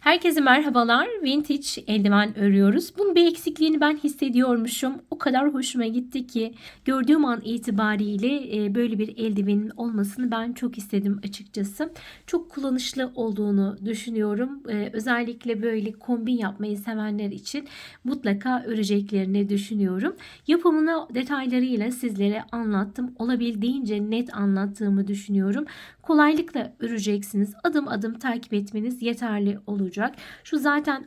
Herkese merhabalar. Vintage eldiven örüyoruz. Bunun bir eksikliğini ben hissediyormuşum. O kadar hoşuma gitti ki gördüğüm an itibariyle böyle bir eldivenin olmasını ben çok istedim açıkçası. Çok kullanışlı olduğunu düşünüyorum. Özellikle böyle kombin yapmayı sevenler için mutlaka öreceklerini düşünüyorum. Yapımını detaylarıyla sizlere anlattım. Olabildiğince net anlattığımı düşünüyorum. Kolaylıkla öreceksiniz. Adım adım takip etmeniz yeterli olacak. Şu zaten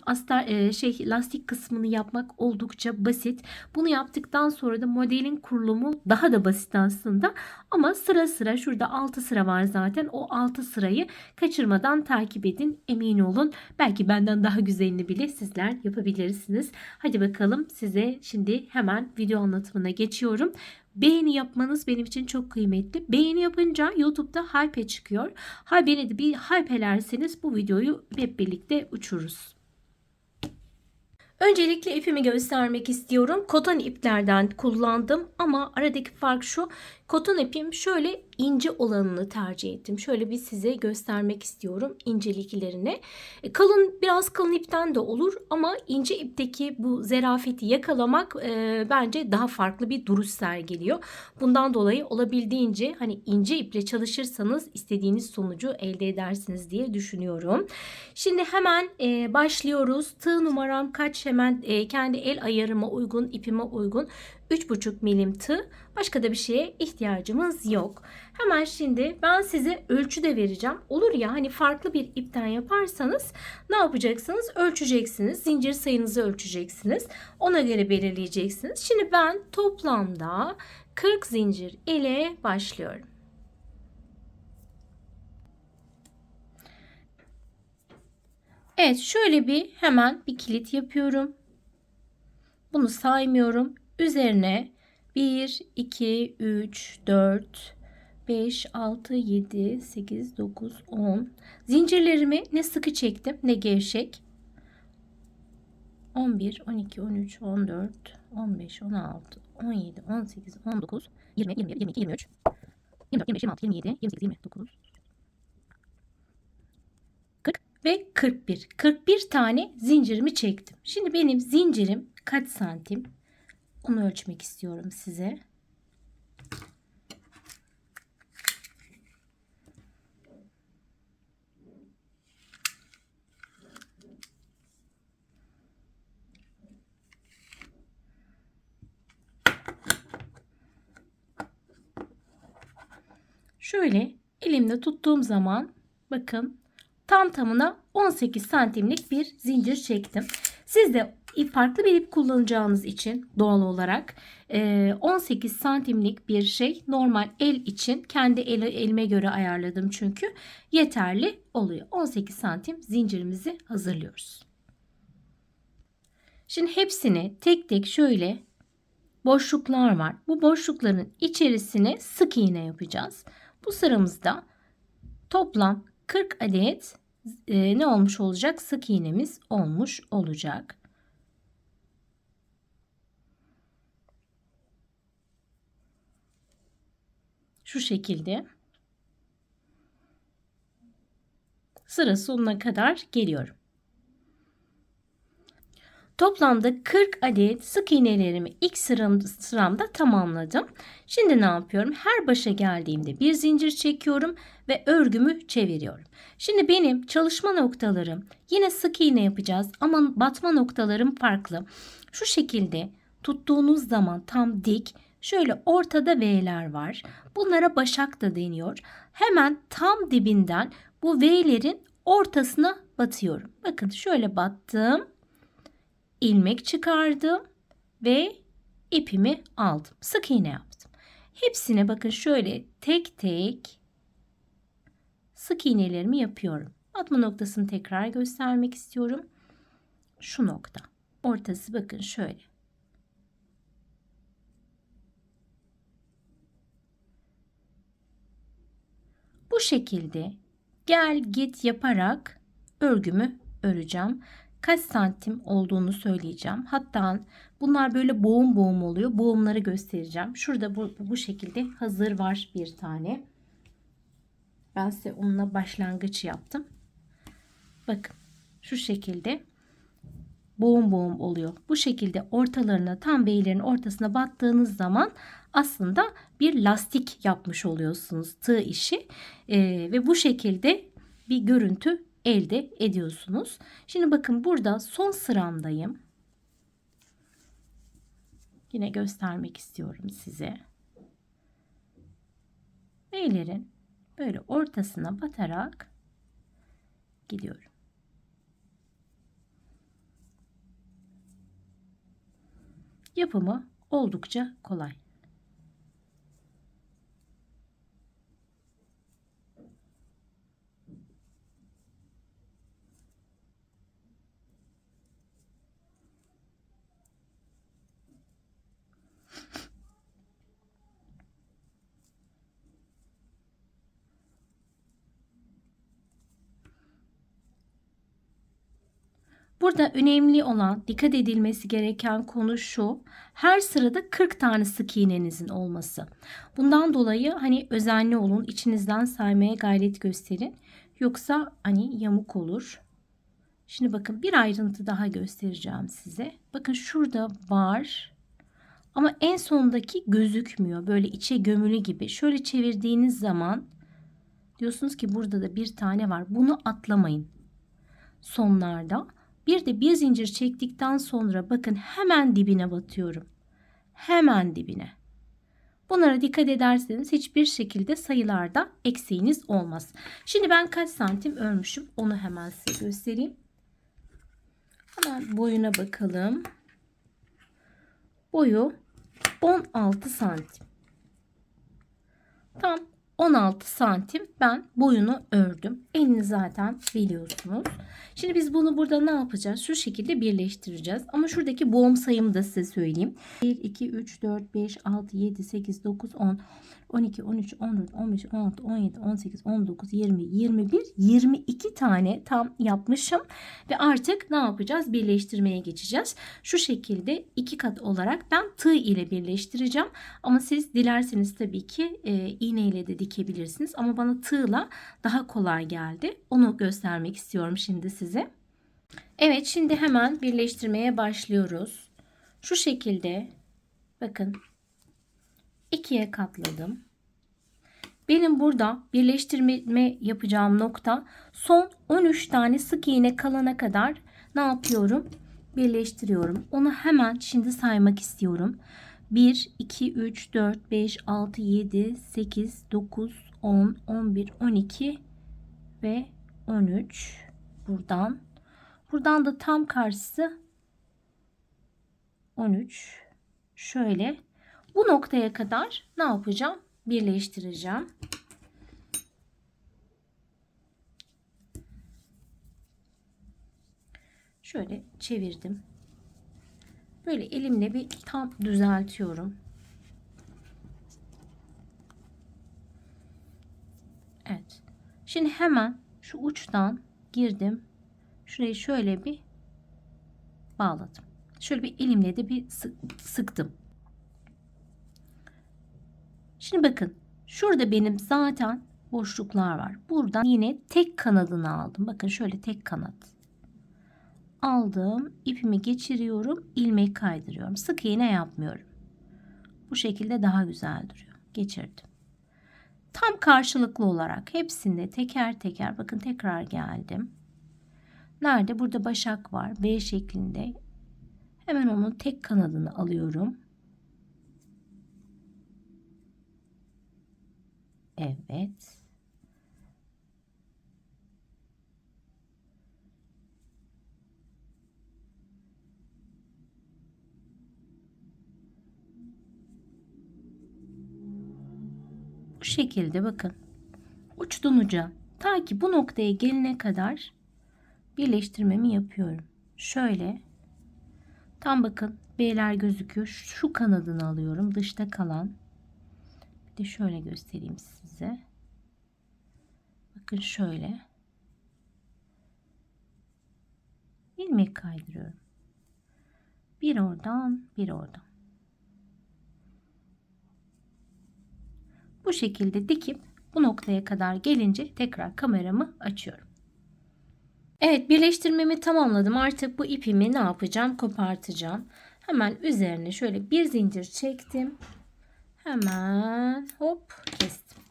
lastik kısmını yapmak oldukça basit. Bunu yaptıktan sonra da modelin kurulumu daha da basit aslında. Ama sıra sıra şurada 6 sıra var zaten. O 6 sırayı kaçırmadan takip edin. Emin olun. Belki benden daha güzelini bile sizler yapabilirsiniz. Hadi bakalım, size şimdi hemen video anlatımına geçiyorum. Beğeni yapmanız benim için çok kıymetli. Beğeni yapınca YouTube'da hype çıkıyor. Beni de bir hype'lerseniz bu videoyu hep birlikte uçururuz. Öncelikle ipimi göstermek istiyorum. Koton iplerden kullandım ama aradaki fark şu. Koton ipim şöyle ince olanını tercih ettim. Şöyle bir size göstermek istiyorum inceliklerini. Biraz kalın ipten de olur ama ince ipteki bu zerafeti yakalamak bence daha farklı bir duruş sergiliyor. Bundan dolayı olabildiğince hani ince iple çalışırsanız istediğiniz sonucu elde edersiniz diye düşünüyorum. Şimdi hemen başlıyoruz. Tığ numaram kaç, hemen kendi el ayarıma uygun, ipime uygun 3,5 milim tığ. Başka da bir şeye ihtiyacımız yok. Hemen şimdi ben size ölçü de vereceğim. Olur ya, hani farklı bir ipten yaparsanız ne yapacaksınız? Ölçeceksiniz. Zincir sayınızı ölçeceksiniz. Ona göre belirleyeceksiniz. Şimdi ben toplamda 40 zincir ile başlıyorum. Evet, şöyle hemen bir kilit yapıyorum. Bunu saymıyorum. Üzerine 1, 2, 3, 4, 5, 6, 7, 8, 9, 10. Zincirlerimi ne sıkı çektim ne gevşek. 11, 12, 13, 14, 15, 16, 17, 18, 19, 20, 21, 22, 23, 24, 25, 26, 27, 28, 29, 40 ve 41. 41 tane zincirimi çektim. Şimdi benim zincirim kaç santim? Onu ölçmek istiyorum size. Şöyle elimde tuttuğum zaman bakın tam tamına 18 santimlik bir zincir çektim. Siz de farklı bir ip kullanacağınız için doğal olarak 18 santimlik bir şey normal el için kendi elime göre ayarladım çünkü yeterli oluyor. 18 santim zincirimizi hazırlıyoruz. Şimdi hepsini tek tek şöyle boşluklar var. Bu boşlukların içerisine sık iğne yapacağız. Bu sıramızda toplam 40 adet ne olmuş olacak? Sık iğnemiz olmuş olacak. Şu şekilde sıra sonuna kadar geliyorum. Toplamda 40 adet sık iğnelerimi ilk sıramda tamamladım. Şimdi ne yapıyorum? Her başa geldiğimde bir zincir çekiyorum ve örgümü çeviriyorum. Şimdi benim çalışma noktalarım yine sık iğne yapacağız ama batma noktalarım farklı. Şu şekilde tuttuğunuz zaman tam dik, şöyle ortada V'ler var. Bunlara başak da deniyor. Hemen tam dibinden bu V'lerin ortasına batıyorum. Bakın şöyle battım. İlmek çıkardım ve ipimi aldım. Sık iğne yaptım. Hepsine bakın şöyle tek tek sık iğnelerimi yapıyorum. Batma noktasını tekrar göstermek istiyorum. Şu nokta. Ortası bakın şöyle. Bu şekilde gel git yaparak örgümü öreceğim. Kaç santim olduğunu söyleyeceğim. Hatta bunlar böyle boğum boğum oluyor. Boğumları göstereceğim. Şurada bu şekilde hazır var bir tane. Ben size onunla başlangıç yaptım. Bakın şu şekilde boğum boğum oluyor. Bu şekilde ortalarına, tam beylerin ortasına battığınız zaman aslında bir lastik yapmış oluyorsunuz, tığ işi. Ve bu şekilde bir görüntü elde ediyorsunuz. Şimdi bakın, burada son sıramdayım. Yine göstermek istiyorum size. Beylerin böyle ortasına batarak gidiyorum. Yapımı oldukça kolay. Burada önemli olan, dikkat edilmesi gereken konu şu: her sırada 40 tane sık iğnenizin olması. Bundan dolayı hani özenli olun, içinizden saymaya gayret gösterin. Yoksa hani yamuk olur. Şimdi bakın, bir ayrıntı daha göstereceğim size. Bakın, şurada var ama en sondaki gözükmüyor. Böyle içe gömülü gibi. Şöyle çevirdiğiniz zaman diyorsunuz ki burada da bir tane var. Bunu atlamayın sonlarda. Bir de bir zincir çektikten sonra bakın, hemen dibine batıyorum. Hemen dibine. Bunlara dikkat ederseniz hiçbir şekilde sayılarda eksiğiniz olmaz. Şimdi ben kaç santim örmüşüm onu hemen size göstereyim. Hemen boyuna bakalım. Boyu 16 santim. Tam 16 santim ben boyunu ördüm. Enini zaten biliyorsunuz. Şimdi biz bunu burada ne yapacağız? Şu şekilde birleştireceğiz. Ama şuradaki boğum sayımı da size söyleyeyim. 1, 2, 3, 4, 5, 6, 7, 8, 9, 10, 12, 13, 14, 15, 16, 17, 18, 19, 20, 21, 22 tane tam yapmışım. Ve artık ne yapacağız? Birleştirmeye geçeceğiz. Şu şekilde 2 kat olarak ben tığ ile birleştireceğim. Ama siz dilerseniz tabii ki iğne ile de dikebilirsiniz. Ama bana tığla daha kolay geldi. Onu göstermek istiyorum şimdi size. Evet, şimdi hemen birleştirmeye başlıyoruz. Şu şekilde bakın, ikiye katladım. Benim burada birleştirme yapacağım nokta son 13 tane sık iğne kalana kadar ne yapıyorum? Birleştiriyorum. Onu hemen şimdi saymak istiyorum. 1, 2, 3, 4, 5, 6, 7, 8, 9, 10, 11, 12 ve 13. Buradan da tam karşısı 13. Şöyle bu noktaya kadar ne yapacağım? Birleştireceğim. Şöyle çevirdim. Böyle elimle bir tam düzeltiyorum. Evet. Şimdi hemen şu uçtan girdim. Şurayı şöyle bir bağladım. Şöyle bir elimle de bir sıktım. Şimdi bakın, şurada benim zaten boşluklar var. Buradan yine tek kanadını aldım. Bakın, şöyle tek kanat aldım. İpimi geçiriyorum. İlmek kaydırıyorum. Sık iğne yapmıyorum. Bu şekilde daha güzel duruyor. Geçirdim. Tam karşılıklı olarak hepsinde teker teker bakın, tekrar geldim. Nerede? Burada başak var. B şeklinde. Hemen onun tek kanadını alıyorum. Evet. Bu şekilde bakın. Uçtan uca, ta ki bu noktaya gelene kadar birleştirmemi yapıyorum. Şöyle tam bakın, B'ler gözüküyor. Şu kanadını alıyorum. Dışta kalan. Bir de şöyle göstereyim size. Bakın şöyle. İlmek kaydırıyorum. Bir oradan, bir oradan. Bu şekilde dikip bu noktaya kadar gelince tekrar kameramı açıyorum. Evet, birleştirmemi tamamladım. Artık bu ipimi ne yapacağım? Kopartacağım. Hemen üzerine şöyle bir zincir çektim. Hemen hop kestim.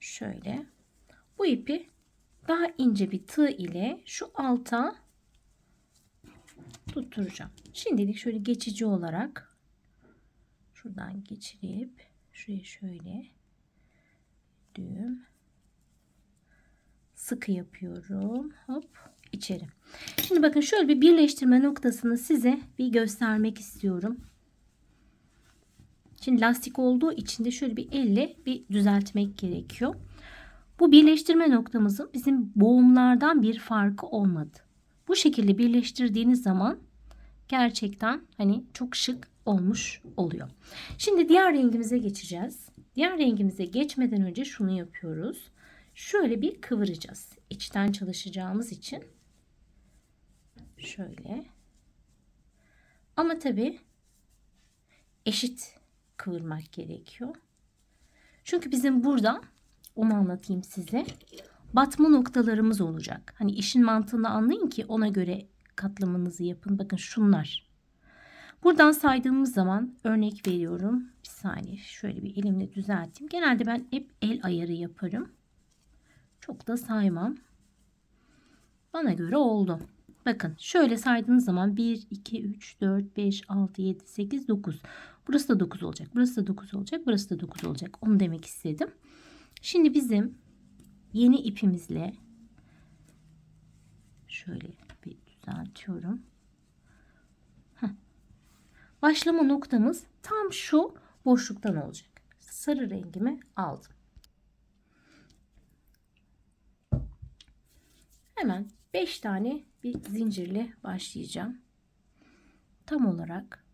Şöyle. Bu ipi daha ince bir tığ ile şu alta tutturacağım. Şimdilik şöyle geçici olarak şuradan geçirip şuraya şöyle düğüm sıkı yapıyorum. Hop içeri. Şimdi bakın şöyle bir birleştirme noktasını size bir göstermek istiyorum. Şimdi lastik olduğu için de şöyle bir elle bir düzeltmek gerekiyor. Bu birleştirme noktamızın bizim boğumlardan bir farkı olmadı. Bu şekilde birleştirdiğiniz zaman gerçekten hani çok şık olmuş oluyor. Şimdi diğer rengimize geçeceğiz. Diğer rengimize geçmeden önce şunu yapıyoruz. Şöyle bir kıvıracağız. İçten çalışacağımız için. Şöyle. Ama tabii eşit kıvırmak gerekiyor. Çünkü bizim burada onu anlatayım size. Batma noktalarımız olacak. Hani işin mantığını anlayın ki ona göre katlamanızı yapın. Bakın şunlar. Buradan saydığımız zaman örnek veriyorum. Bir saniye şöyle bir elimle düzelteyim. Genelde ben hep el ayarı yaparım. Çok da saymam. Bana göre oldu. Bakın şöyle saydığınız zaman 1, 2, 3, 4, 5, 6, 7, 8, 9. Burası da 9 olacak. Burası da 9 olacak. Burası da 9 olacak. Onu demek istedim. Şimdi bizim yeni ipimizle şöyle bir düzeltiyorum. Başlama noktamız tam şu boşluktan olacak. Sarı rengimi aldım. Hemen 5 tane bir zincirle başlayacağım. Tam olarak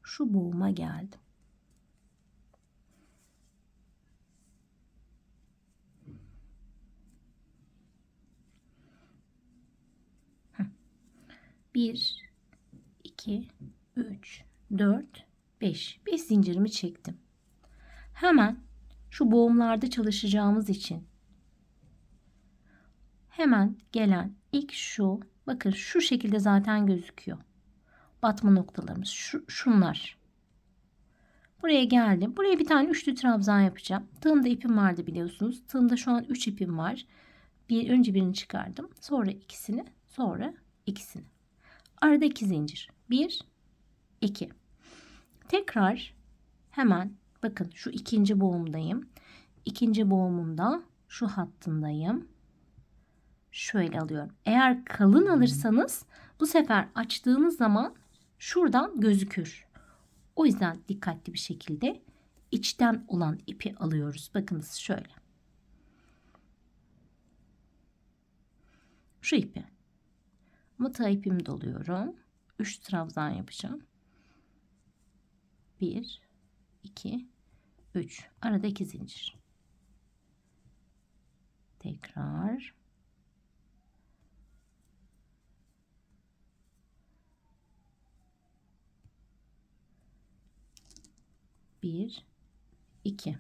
şu boğuma geldim. Bir, 2, 3, 4, 5. 5 zincirimi çektim. Hemen şu boğumlarda çalışacağımız için hemen gelen ilk şu, bakın şu şekilde zaten gözüküyor. Batma noktalarımız şunlar. Buraya geldim. Buraya bir tane üçlü trabzan yapacağım. Tığımda ipim vardı biliyorsunuz. Tığımda şu an 3 ipim var. Önce birini çıkardım. Sonra ikisini. Sonra ikisini. Arada 2 zincir. 1, 2. Tekrar hemen bakın şu ikinci boğumdayım. İkinci boğumumda şu hattındayım. Şöyle alıyorum. Eğer kalın alırsanız bu sefer açtığınız zaman şuradan gözükür. O yüzden dikkatli bir şekilde içten olan ipi alıyoruz. Bakınız şöyle. Şu ipi. Ama tığ ipimi doluyorum. 3 trabzan yapacağım. 1, 2, 3. Arada 2 zincir. Tekrar. Bir, iki.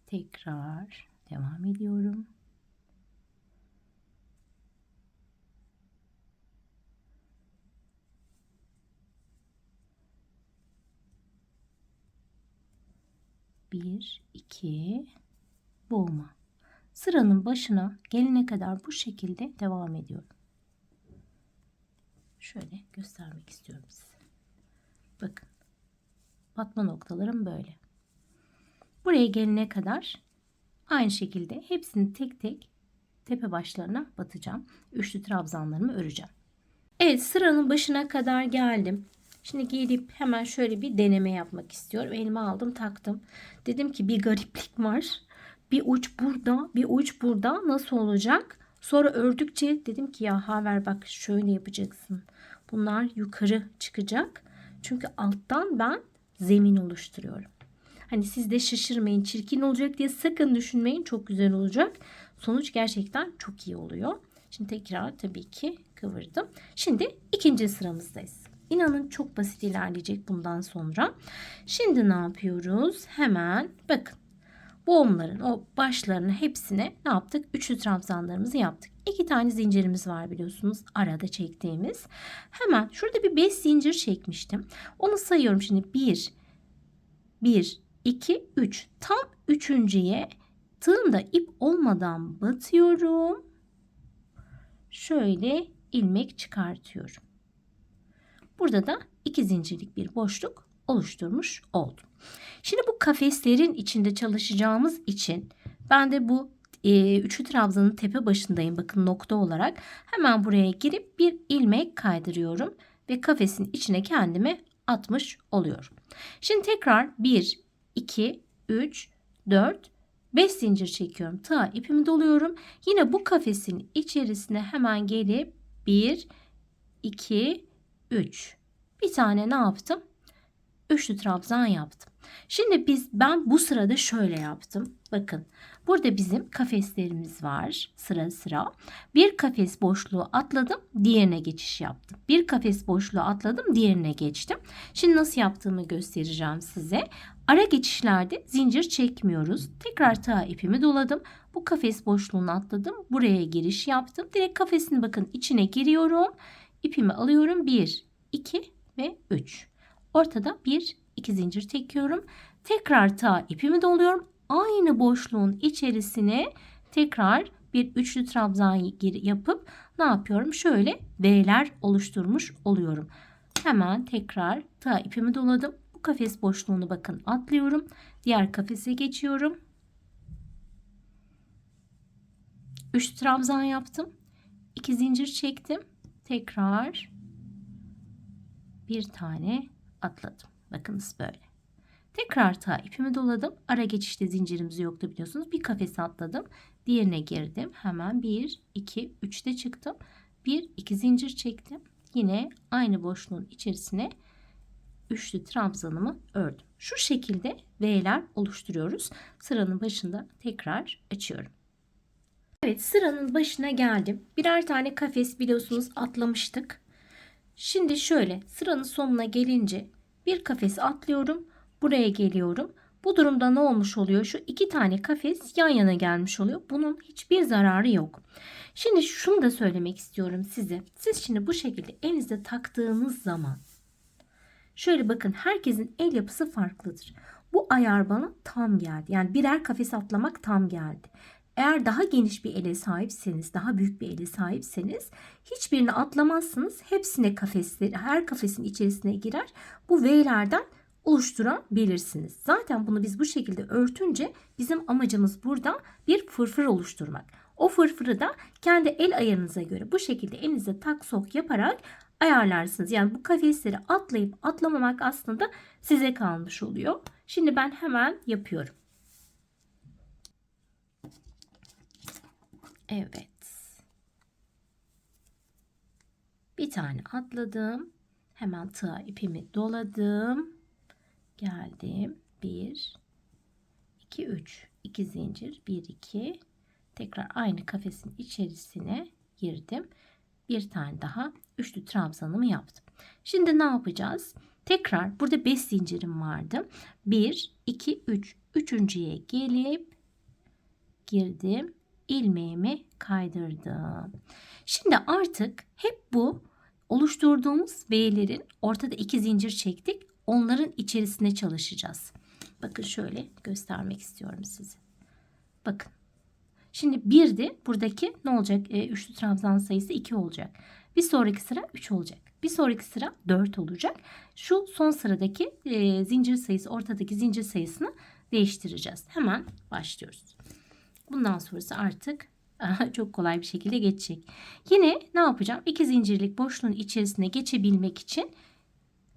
Tekrar devam ediyorum. Bir, iki, boğma. Sıranın başına gelene kadar bu şekilde devam ediyorum. Şöyle göstermek istiyorum size. Bakın. Batma noktalarım böyle. Buraya gelene kadar aynı şekilde hepsini tek tek tepe başlarına batacağım. Üçlü trabzanlarımı öreceğim. Evet, sıranın başına kadar geldim. Şimdi gelip hemen şöyle bir deneme yapmak istiyorum. Elime aldım, taktım. Dedim ki bir gariplik var. Bir uç burada, bir uç burada. Nasıl olacak? Sonra ördükçe dedim ki ya Haver bak şöyle yapacaksın. Bunlar yukarı çıkacak. Çünkü alttan ben zemin oluşturuyorum. Hani siz de şaşırmayın, çirkin olacak diye sakın düşünmeyin. Çok güzel olacak. Sonuç gerçekten çok iyi oluyor. Şimdi tekrar tabii ki kıvırdım. Şimdi ikinci sıramızdayız. İnanın çok basit ilerleyecek bundan sonra. Şimdi ne yapıyoruz? Hemen bakın. boğumların o başlarını hepsine ne yaptık? Üçlü trabzanlarımızı yaptık. 2 tane zincirimiz var biliyorsunuz arada çektiğimiz. Hemen şurada bir 5 zincir çekmiştim. Onu sayıyorum şimdi. 1, 2, 3. Tam üçüncüye tığımda ip olmadan batıyorum. Şöyle ilmek çıkartıyorum. Burada da 2 zincirlik bir boşluk oluşturmuş oldum. Şimdi bu kafeslerin içinde çalışacağımız için ben de bu üçlü trabzanın tepe başındayım. Bakın nokta olarak hemen buraya girip bir ilmek kaydırıyorum ve kafesin içine kendimi atmış oluyorum. Şimdi tekrar 1, 2, 3, 4, 5 zincir çekiyorum. Tığa ipimi doluyorum. Yine bu kafesin içerisine hemen gelip 1, 2, 3. Bir tane ne yaptım? Üçlü trabzan yaptım. Şimdi ben bu sırada şöyle yaptım. Bakın burada bizim kafeslerimiz var sıra sıra. Bir kafes boşluğu atladım, diğerine geçiş yaptım. Bir kafes boşluğu atladım, diğerine geçtim. Şimdi nasıl yaptığımı göstereceğim size. Ara geçişlerde zincir çekmiyoruz. Tekrar tığa ipimi doladım. Bu kafes boşluğunu atladım. Buraya giriş yaptım. Direkt kafesin bakın içine giriyorum. İpimi alıyorum. 1, 2 ve 3. Ortada 1, 2 zincir çekiyorum. Tekrar tığa ipimi doluyorum. Aynı boşluğun içerisine tekrar bir üçlü trabzan yapıp ne yapıyorum? Şöyle V'ler oluşturmuş oluyorum. Hemen tekrar tığa ipimi doladım. Bu kafes boşluğunu bakın atlıyorum. Diğer kafese geçiyorum. Üçlü trabzan yaptım. 2 zincir çektim. Tekrar bir tane atladım. Bakınız böyle. Tekrar tığa ipimi doladım. Ara geçişte zincirimiz yoktu biliyorsunuz. Bir kafese atladım. Diğerine girdim. Hemen 1, 2, 3'te çıktım. 1, 2 zincir çektim. Yine aynı boşluğun içerisine üçlü trabzanımı ördüm. Şu şekilde V'ler oluşturuyoruz. Sıranın başında tekrar açıyorum. Evet, sıranın başına geldim. Birer tane kafes biliyorsunuz atlamıştık. Şimdi şöyle sıranın sonuna gelince bir kafes atlıyorum. Buraya geliyorum. Bu durumda ne olmuş oluyor? Şu 2 tane kafes yan yana gelmiş oluyor. Bunun hiçbir zararı yok. Şimdi şunu da söylemek istiyorum size. Siz şimdi bu şekilde elinizde taktığınız zaman şöyle bakın, herkesin el yapısı farklıdır. Bu ayar bana tam geldi. Yani birer kafes atlamak tam geldi. Eğer daha geniş bir ele sahipseniz, daha büyük bir ele sahipseniz hiçbirini atlamazsınız. Hepsine her kafesin içerisine girer. Bu V'lerden oluşturabilirsiniz. Zaten bunu biz bu şekilde örtünce bizim amacımız burada bir fırfır oluşturmak. O fırfırı da kendi el ayarınıza göre bu şekilde elinize tak sok yaparak ayarlarsınız. Yani bu kafesleri atlayıp atlamamak aslında size kalmış oluyor. Şimdi ben hemen yapıyorum. Evet. Bir tane atladım. Hemen tığa ipimi doladım. Geldim. 1, 2, 3. 2 zincir. 1, 2. Tekrar aynı kafesin içerisine girdim. Bir tane daha üçlü trabzanımı yaptım. Şimdi ne yapacağız? Tekrar burada 5 zincirim vardı. 1, 2, 3. Üçüncüye gelip girdim. İlmeğimi kaydırdım. Şimdi artık hep bu oluşturduğumuz V'lerin ortada 2 zincir çektik. Onların içerisine çalışacağız. Bakın şöyle göstermek istiyorum size. Bakın. Şimdi bir de buradaki ne olacak? Üçlü trabzan sayısı 2 olacak. Bir sonraki sıra 3 olacak. Bir sonraki sıra 4 olacak. Şu son sıradaki zincir sayısı, ortadaki zincir sayısını değiştireceğiz. Hemen başlıyoruz. Bundan sonrası artık çok kolay bir şekilde geçecek. Yine ne yapacağım? 2 zincirlik boşluğun içerisine geçebilmek için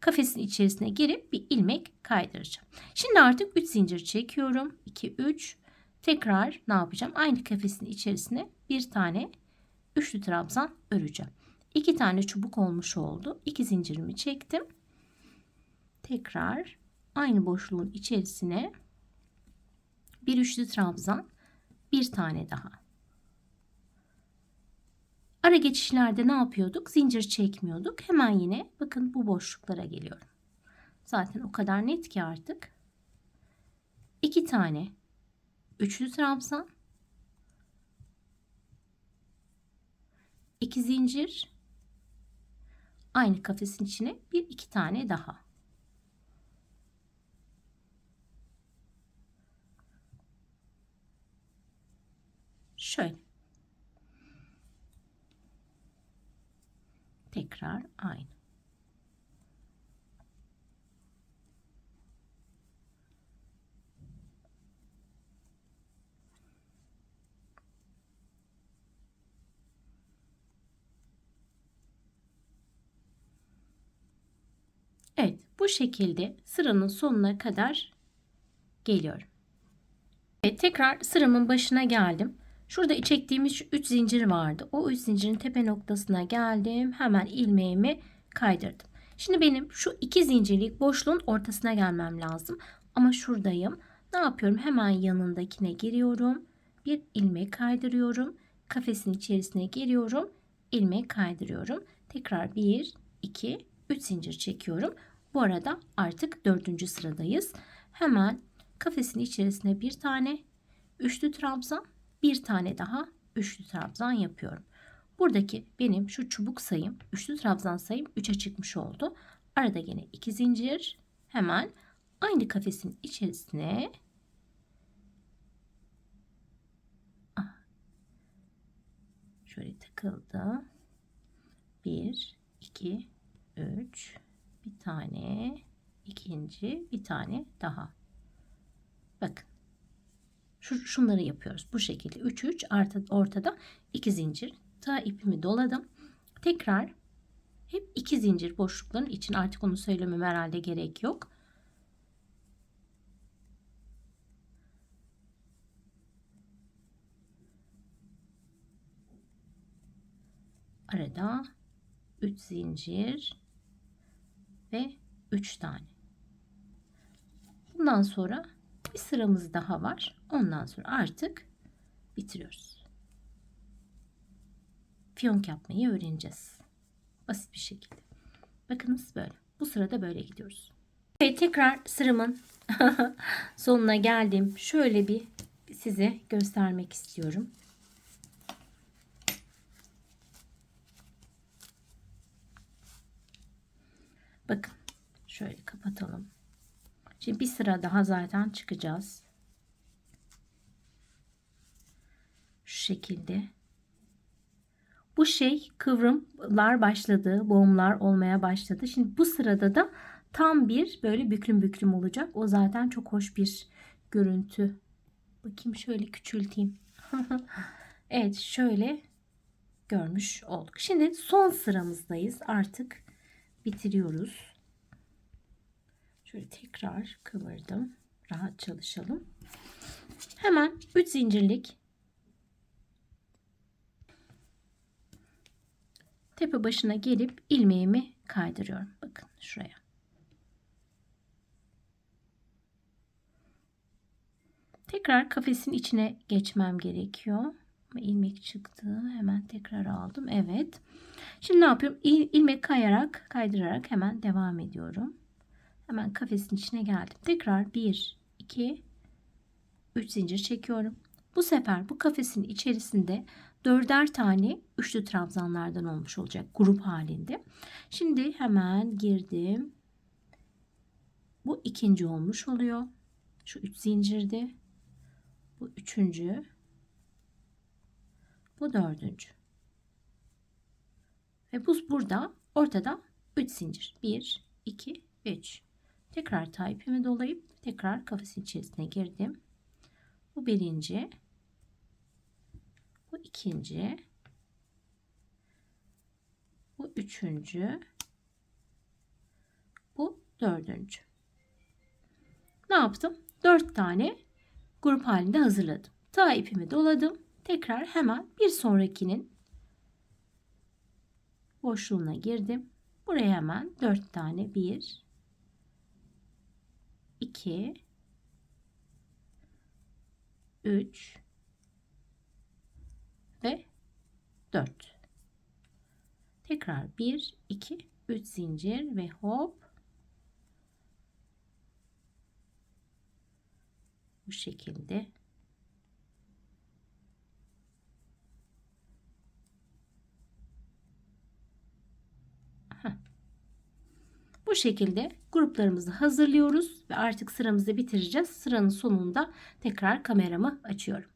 kafesin içerisine girip bir ilmek kaydıracağım. Şimdi artık 3 zincir çekiyorum. 2, 3. Tekrar ne yapacağım? Aynı kafesin içerisine bir tane üçlü trabzan öreceğim. 2 tane çubuk olmuş oldu. 2 zincirimi çektim. Tekrar aynı boşluğun içerisine bir üçlü trabzan, bir tane daha. Ara geçişlerde ne yapıyorduk? Zincir çekmiyorduk. Hemen yine bakın bu boşluklara geliyorum. Zaten o kadar net ki artık. 2 tane üçlü trabzan, 2 zincir, aynı kafesin içine bir iki tane daha. Şöyle. Tekrar aynı. Evet, bu şekilde sıranın sonuna kadar geliyorum. Evet, tekrar sıramın başına geldim. Şurada çektiğimiz 3 zincir vardı. O 3 zincirin tepe noktasına geldim. Hemen ilmeğimi kaydırdım. Şimdi benim şu 2 zincirlik boşluğun ortasına gelmem lazım. Ama şuradayım. Ne yapıyorum? Hemen yanındakine giriyorum. Bir ilmek kaydırıyorum. Kafesin içerisine giriyorum. İlmek kaydırıyorum. Tekrar 1, 2, 3 zincir çekiyorum. Bu arada artık 4. sıradayız. Hemen kafesin içerisine bir tane üçlü trabzan, bir tane daha üçlü trabzan yapıyorum. Buradaki benim şu çubuk sayım, üçlü trabzan sayım 3'e çıkmış oldu. Arada yine 2 zincir, hemen aynı kafesin içerisine şöyle takıldı. 1, 2, 3, bir tane, ikinci, bir tane daha. Bakın. Şunları yapıyoruz. Bu şekilde 3 3 ortada 2 zincir. Ta ipimi doladım. Tekrar hep 2 zincir boşlukların için, artık onu söylemem herhalde gerek yok. Arada 3 zincir ve 3 tane. Bundan sonra bir sıramız daha var. Ondan sonra artık bitiriyoruz. Fiyonk yapmayı öğreneceğiz. Basit bir şekilde. Bakınız böyle. Bu sırada böyle gidiyoruz. Ve tekrar sıramın sonuna geldim. Şöyle bir size göstermek istiyorum. Bakın şöyle kapatalım. Şimdi bir sıra daha zaten çıkacağız. Şu şekilde. Bu kıvrımlar başladı. Boğumlar olmaya başladı. Şimdi bu sırada da tam bir böyle büklüm büklüm olacak. O zaten çok hoş bir görüntü. Bakayım şöyle küçülteyim. Evet, şöyle görmüş olduk. Şimdi son sıramızdayız. Artık bitiriyoruz. Şöyle tekrar kıvırdım. Rahat çalışalım. Hemen 3 zincirlik tepe başına gelip ilmeğimi kaydırıyorum. Bakın şuraya. Tekrar kafesin içine geçmem gerekiyor. Ama ilmek çıktı. Hemen tekrar aldım. Evet. Şimdi ne yapıyorum? İlmek kaydırarak hemen devam ediyorum. Hemen kafesin içine geldim. Tekrar 1, 2, 3 zincir çekiyorum. Bu sefer bu kafesin içerisinde 4'er tane üçlü trabzanlardan olmuş olacak grup halinde. Şimdi hemen girdim. Bu ikinci olmuş oluyor. Şu 3 zincirde. Bu üçüncü. Bu dördüncü. Ve bu burada ortada 3 zincir. 1, 2, 3. Tekrar ipimi dolayıp tekrar kafesin içerisine girdim. Bu birinci. Bu ikinci. Bu üçüncü. Bu dördüncü. Ne yaptım? 4 tane grup halinde hazırladım. İpimi doladım. Tekrar hemen bir sonrakinin boşluğuna girdim. Buraya hemen 4 tane 1, 2, 3 ve 4. Tekrar 1, 2, 3 zincir ve hop. Bu şekilde Bu şekilde gruplarımızı hazırlıyoruz ve artık sıramızı bitireceğiz. Sıranın sonunda tekrar kameramı açıyorum.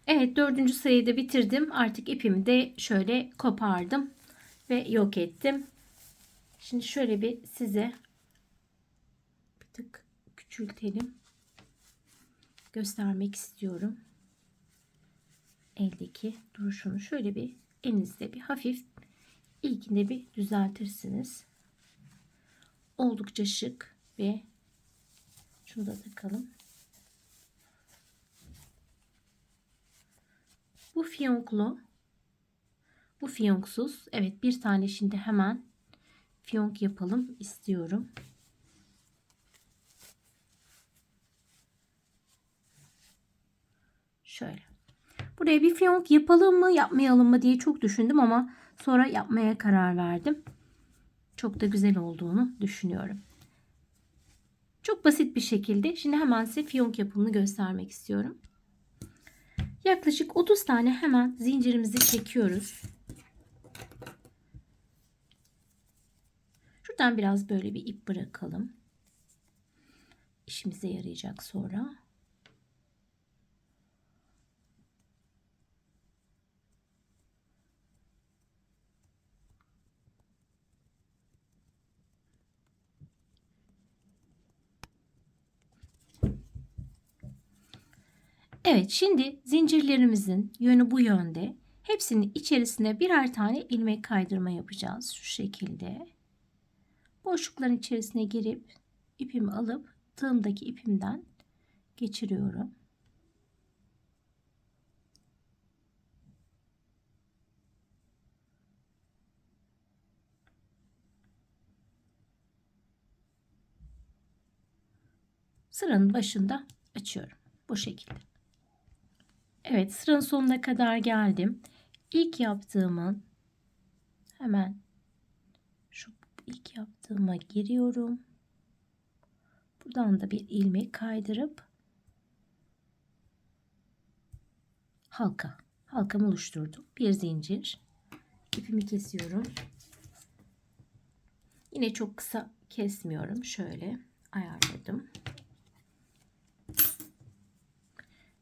Evet, 4. sırayı da bitirdim. Artık ipimi de şöyle kopardım ve yok ettim. Şimdi şöyle bir size bir tık küçültelim. Göstermek istiyorum. Eldeki duruşunu şöyle bir elinizde bir hafif ilkinde bir düzeltirsiniz. Oldukça şık ve şunu da takalım. Bu fiyonklu, bu fiyonksuz. Evet, bir tane şimdi hemen fiyonk yapalım istiyorum. Şöyle. Buraya bir fiyonk yapalım mı yapmayalım mı diye çok düşündüm ama sonra yapmaya karar verdim. Çok da güzel olduğunu düşünüyorum. Çok basit bir şekilde şimdi hemen size fiyonk yapımını göstermek istiyorum. Yaklaşık 30 tane hemen zincirimizi çekiyoruz. Şuradan biraz böyle bir ip bırakalım. İşimize yarayacak sonra. Evet, şimdi zincirlerimizin yönü bu yönde. Hepsinin içerisine birer tane ilmek kaydırma yapacağız. Şu şekilde. Boşlukların içerisine girip ipimi alıp tığımdaki ipimden geçiriyorum. Sıranın başında açıyorum. Bu şekilde. Evet, sıranın sonuna kadar geldim. İlk yaptığımın hemen şu ilk yaptığıma giriyorum. Buradan da bir ilmek kaydırıp halkamı oluşturdum. Bir zincir. İpimi kesiyorum. Yine çok kısa kesmiyorum. Şöyle ayarladım.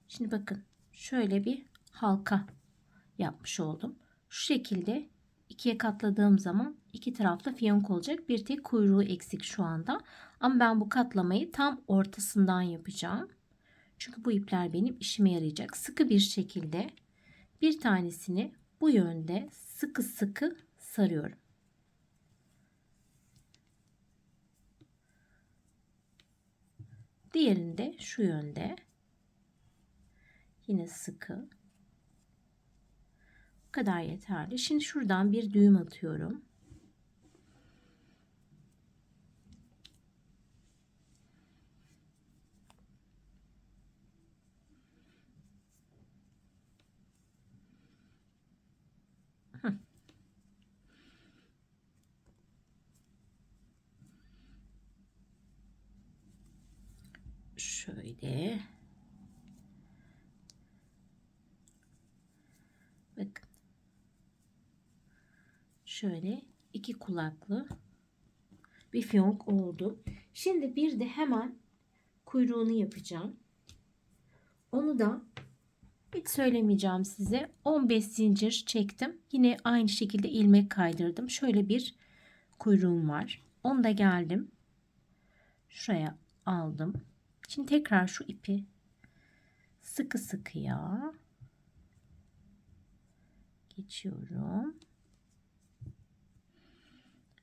Şimdi bakın şöyle bir halka yapmış oldum. Şu şekilde ikiye katladığım zaman iki tarafta fiyonk olacak. Bir tek kuyruğu eksik şu anda. Ama ben bu katlamayı tam ortasından yapacağım. Çünkü bu ipler benim işime yarayacak. Sıkı bir şekilde bir tanesini bu yönde sıkı sıkı sarıyorum. Diğerini de şu yönde. Yine sıkı. Bu kadar yeterli. Şimdi şuradan bir düğüm atıyorum. Şöyle. Bakın. Şöyle iki kulaklı bir fiyonk oldu. Şimdi bir de hemen kuyruğunu yapacağım. Onu da hiç söylemeyeceğim size. 15 zincir çektim. Yine aynı şekilde ilmek kaydırdım. Şöyle bir kuyruğum var. Onu da geldim. Şuraya aldım. Şimdi tekrar şu ipi sıkı sıkıya geçiyorum.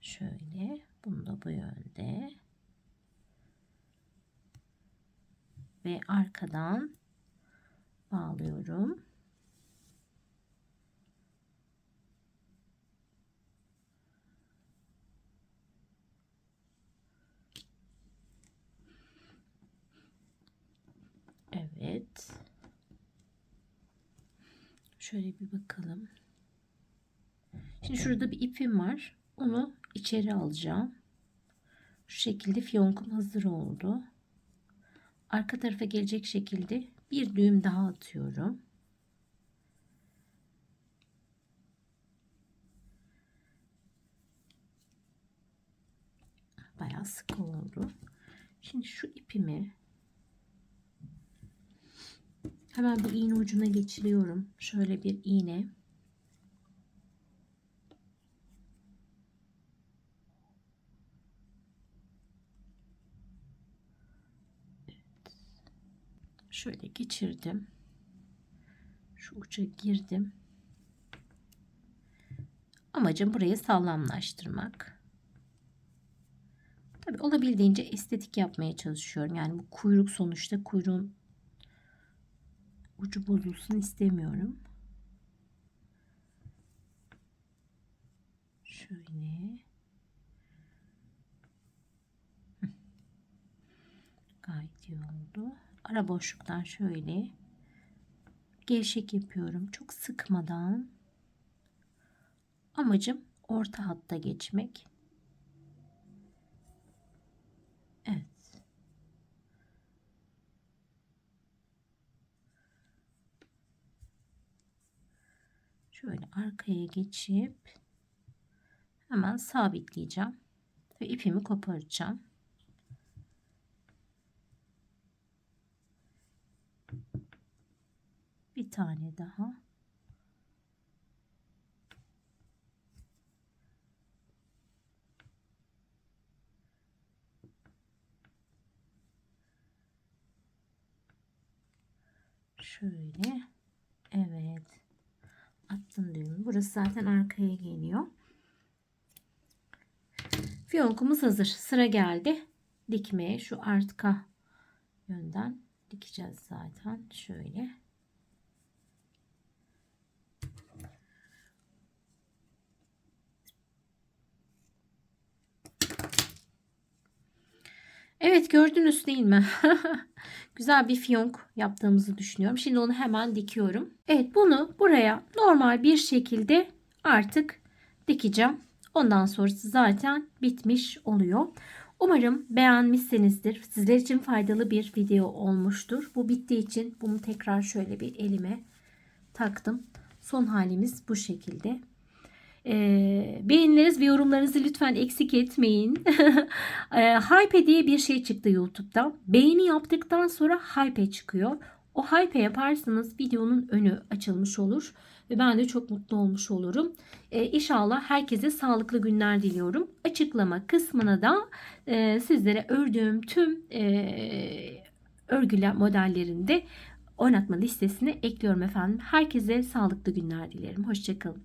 Şöyle, bunu da bu yönde ve arkadan bağlıyorum. Evet. Şöyle bir bakalım. Şimdi şurada bir ipim var. Onu içeri alacağım. Şu şekilde fiyonkum hazır oldu. Arka tarafa gelecek şekilde bir düğüm daha atıyorum. Bayağı Biraz sıkı oldu. Şimdi şu ipimi hemen bir iğne ucuna geçiriyorum. Şöyle bir iğne. Şöyle geçirdim. Şu uca girdim. Amacım burayı sağlamlaştırmak. Tabii olabildiğince estetik yapmaya çalışıyorum. Yani bu kuyruk, sonuçta kuyruğun ucu bozulsun istemiyorum. Şöyle. Gayet iyi oldu. Ara boşluktan şöyle gevşek yapıyorum. Çok sıkmadan. Amacım orta hatta geçmek. Evet. Şöyle arkaya geçip hemen sabitleyeceğim ve ipimi koparacağım. Bir tane daha. Şöyle. Evet. Attım düğümü. Burası zaten arkaya geliyor. Fiyonkumuz hazır. Sıra geldi dikmeye. Şu arka yönden dikeceğiz zaten. Şöyle. Evet, gördünüz değil mi? Güzel bir fiyonk yaptığımızı düşünüyorum. Şimdi onu hemen dikiyorum. Evet, bunu buraya normal bir şekilde artık dikeceğim. Ondan sonrası zaten bitmiş oluyor. Umarım beğenmişsinizdir. Sizler için faydalı bir video olmuştur. Bu bittiği için bunu tekrar şöyle bir elime taktım. Son halimiz bu şekilde. Beğenileriniz ve yorumlarınızı lütfen eksik etmeyin. Hype diye bir şey çıktı YouTube'da. Beğeni yaptıktan sonra hype çıkıyor. O hype yaparsanız videonun önü açılmış olur. Ve ben de çok mutlu olmuş olurum. İnşallah herkese sağlıklı günler diliyorum. Açıklama kısmına da sizlere ördüğüm tüm örgüler modellerinde oynatma listesine ekliyorum efendim. Herkese sağlıklı günler dilerim. Hoşça kalın.